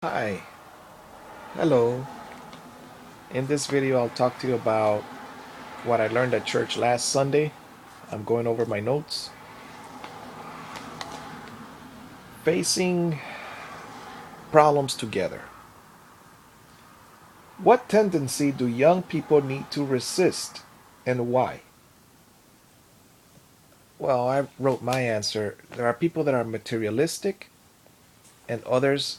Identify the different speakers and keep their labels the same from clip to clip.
Speaker 1: Hi, hello. In this video, I'll talk to you about what I learned at church last Sunday. I'm going over my notes. Facing problems together. What tendency do young people need to resist and why? Well, I wrote my answer. There are people that are materialistic and others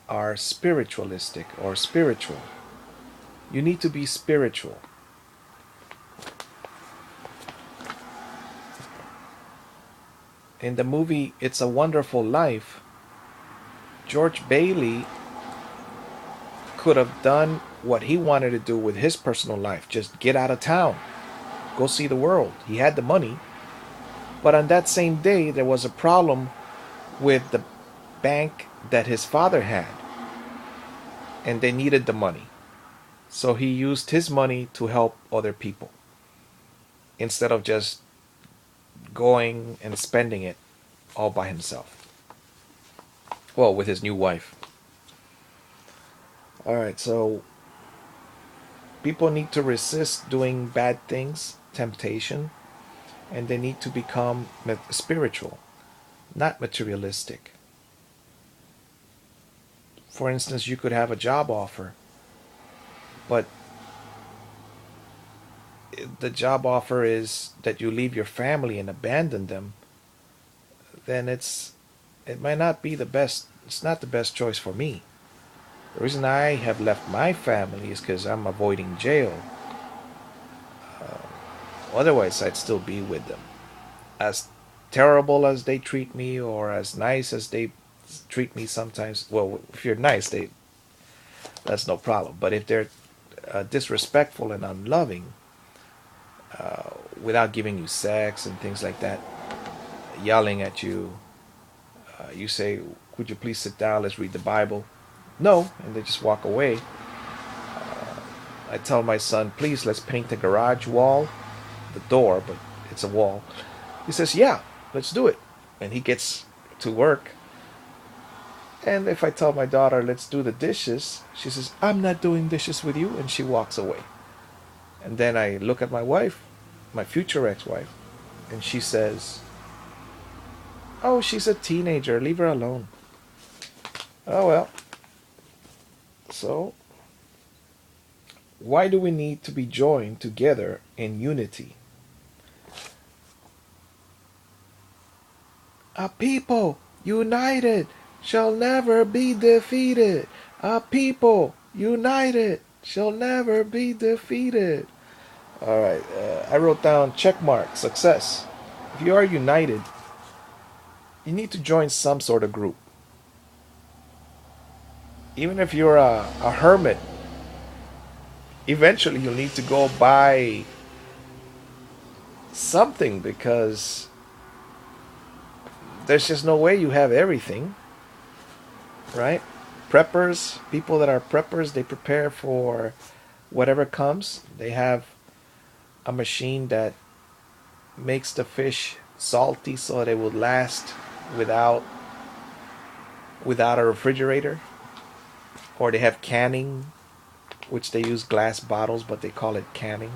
Speaker 1: are spiritualistic or spiritual. You need to be spiritual. In the movie It's a Wonderful Life, George Bailey could have done what he wanted to do with his personal life, just get out of town, go see the world. He had the money. But on that same day, there was a problem with the bank that his father had, and they needed the money. So he used his money to help other people instead of just going and spending it all by himself. Well, with his new wife. All right, so people need to resist doing bad things, temptation, and they need to become spiritual, not materialistic. For instance, you could have a job offer, but the job offer is that you leave your family and abandon them, then it might not be the best. It's not the best choice for me. The reason I have left my family is because I'm avoiding jail. Otherwise, I'd still be with them. As terrible as they treat me, or as nice as they treat me sometimes. Well, if you're nice, that's no problem. But if they're disrespectful and unloving, without giving you sex and things like that, yelling at you, you say, "Could you please sit down? Let's read the Bible." No, and they just walk away. I tell my son, "Please, let's paint the garage wall, the door, but it's a wall." He says, "Yeah, let's do it," and he gets to work. And if I tell my daughter, "Let's do the dishes," she says, "I'm not doing dishes with you," and she walks away. And then I look at my wife, my future ex-wife, and she says, "Oh, she's a teenager. Leave her alone." Oh well. So, why do we need to be joined together in unity? A people united shall never be defeated. A people united shall never be defeated. All right, I wrote down check mark, success. If you are united, you need to join some sort of group. Even if you're a hermit, eventually you'll need to go buy something because there's just no way you have everything, right? Preppers, people that are preppers, they prepare for whatever comes. They have a machine that makes the fish salty so they would last without a refrigerator. Or they have canning, which they use glass bottles, but they call it canning.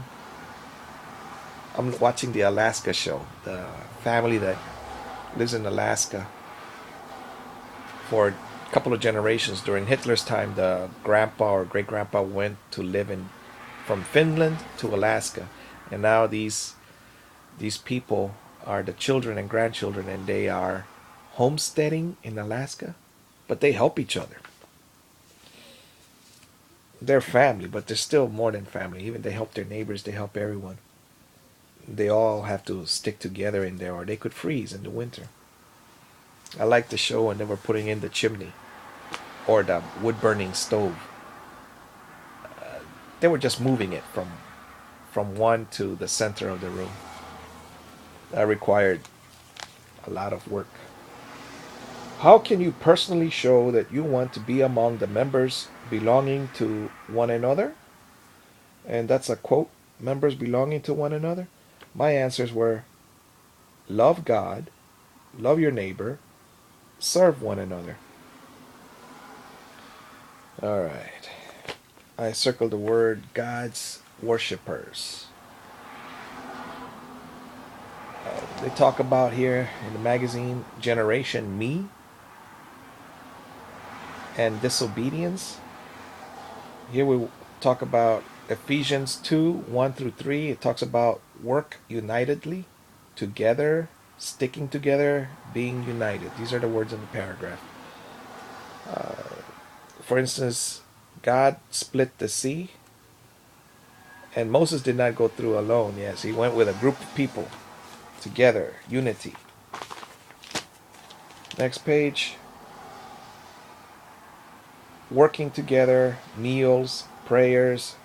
Speaker 1: I'm watching the Alaska show. The family that lives in Alaska for a couple of generations during Hitler's time, the grandpa or great grandpa went to live in from Finland to Alaska, and now these people are the children and grandchildren, and they are homesteading in Alaska, but they help each other. They're family, but they're still more than family. Even they help their neighbors, they help everyone. They all have to stick together in there, or they could freeze in the winter. I like the show when they were putting in the chimney or the wood burning stove. They were just moving it from one to the center of the room. That required a lot of work. How can you personally show that you want to be among the members belonging to one another? And that's a quote, members belonging to one another. My answers were love God, love your neighbor, serve one another. All right. I circled the word God's worshippers. They talk about here in the magazine Generation Me and disobedience. Here we talk about Ephesians 2 1 through 3. It talks about work unitedly, together, sticking together, being united. These are the words in the paragraph. For instance, God split the sea, and Moses did not go through alone. Yes, he went with a group of people together, unity. Next page. Working together, meals, prayers.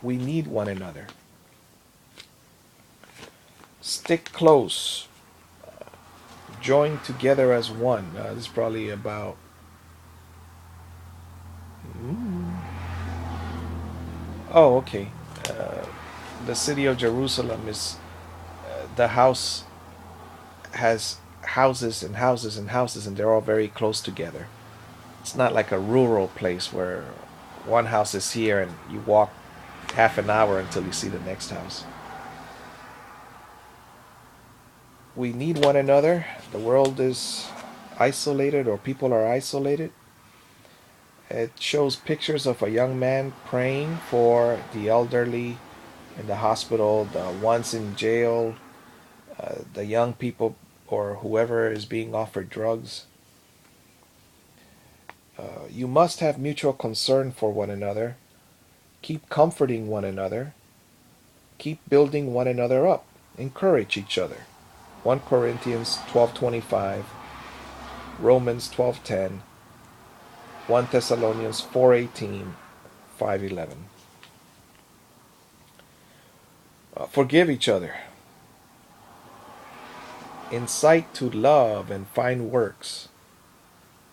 Speaker 1: We need one another. Stick close. Join together as one. This is probably about. Mm, oh, okay. Uh, the city of Jerusalem is. The house has houses and houses and houses, and they're all very close together. It's not like a rural place where one house is here and you walk half an hour until you see the next house. We need one another. The world is isolated, or people are isolated. It shows pictures of a young man praying for the elderly in the hospital, the ones in jail, the young people, or whoever is being offered drugs. You must have mutual concern for one another. Keep comforting one another. Keep building one another up. Encourage each other. 1 Corinthians 12:25, Romans 12:10, 1 Thessalonians 4:18, 5:11. Forgive each other. Incite to love and fine works.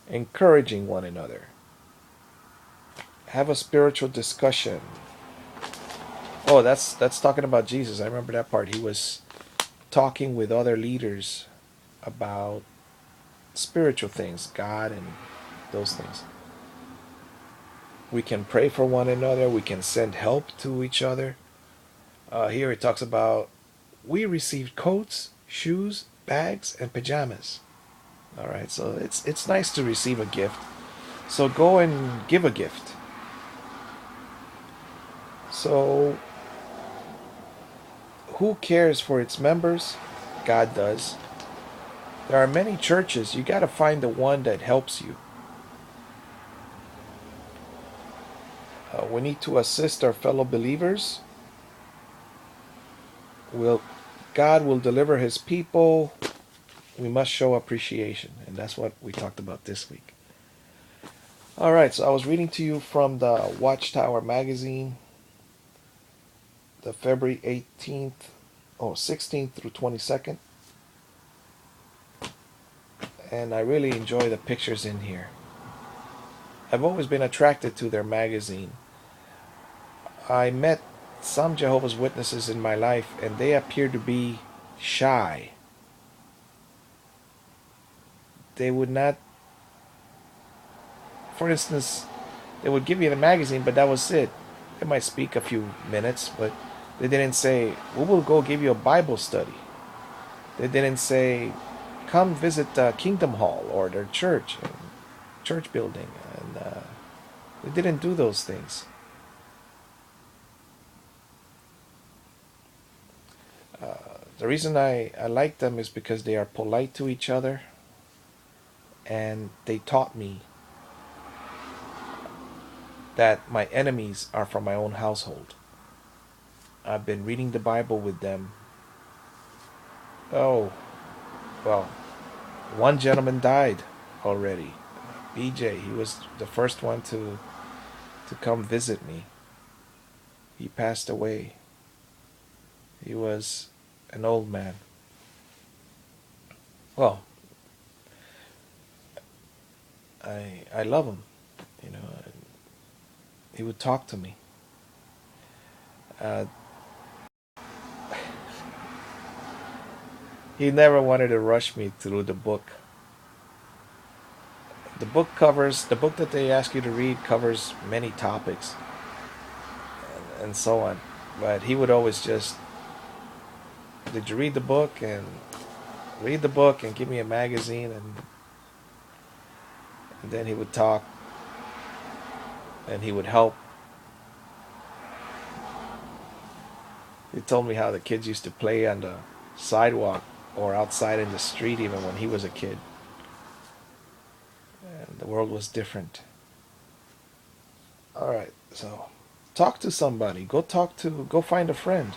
Speaker 1: Encouraging one another. Have a spiritual discussion. Oh, that's talking about Jesus. I remember that part. He was talking with other leaders about spiritual things, God and those things. We can pray for one another. We can send help to each other. Here it talks about we received coats, shoes, bags, and pajamas. All right, so it's nice to receive a gift. So go and give a gift. So who cares for its members? God does. There are many churches. You got to find the one that helps you. We need to assist our fellow believers. Will God will deliver His people. We must show appreciation, and that's what we talked about this week. All right, so I was reading to you from the Watchtower magazine, the February 18th, 16th through 22nd, and I really enjoy the pictures in here. I've always been attracted to their magazine. I met some Jehovah's Witnesses in my life, and they appear to be shy. They would not, for instance, they would give you the magazine, but that was it. They might speak a few minutes, but they didn't say, we will go give you a Bible study. They didn't say, come visit Kingdom Hall or their church, church building. And they didn't do those things. The reason I like them is because they are polite to each other, and they taught me that my enemies are from my own household. I've been reading the Bible with them. Oh, well, one gentleman died already. BJ, he was the first one to come visit me. He passed away. He was an old man. Well, I love him. You know, he would talk to me. Uh, he never wanted to rush me through the book. the book that they ask you to read covers many topics and so on. But he would always just, did you read the book? And read the book and give me a magazine, and then he would talk and he would help. He told me how the kids used to play on the sidewalk or outside in the street even when he was a kid. And the world was different. All right, so talk to somebody. Go find a friend.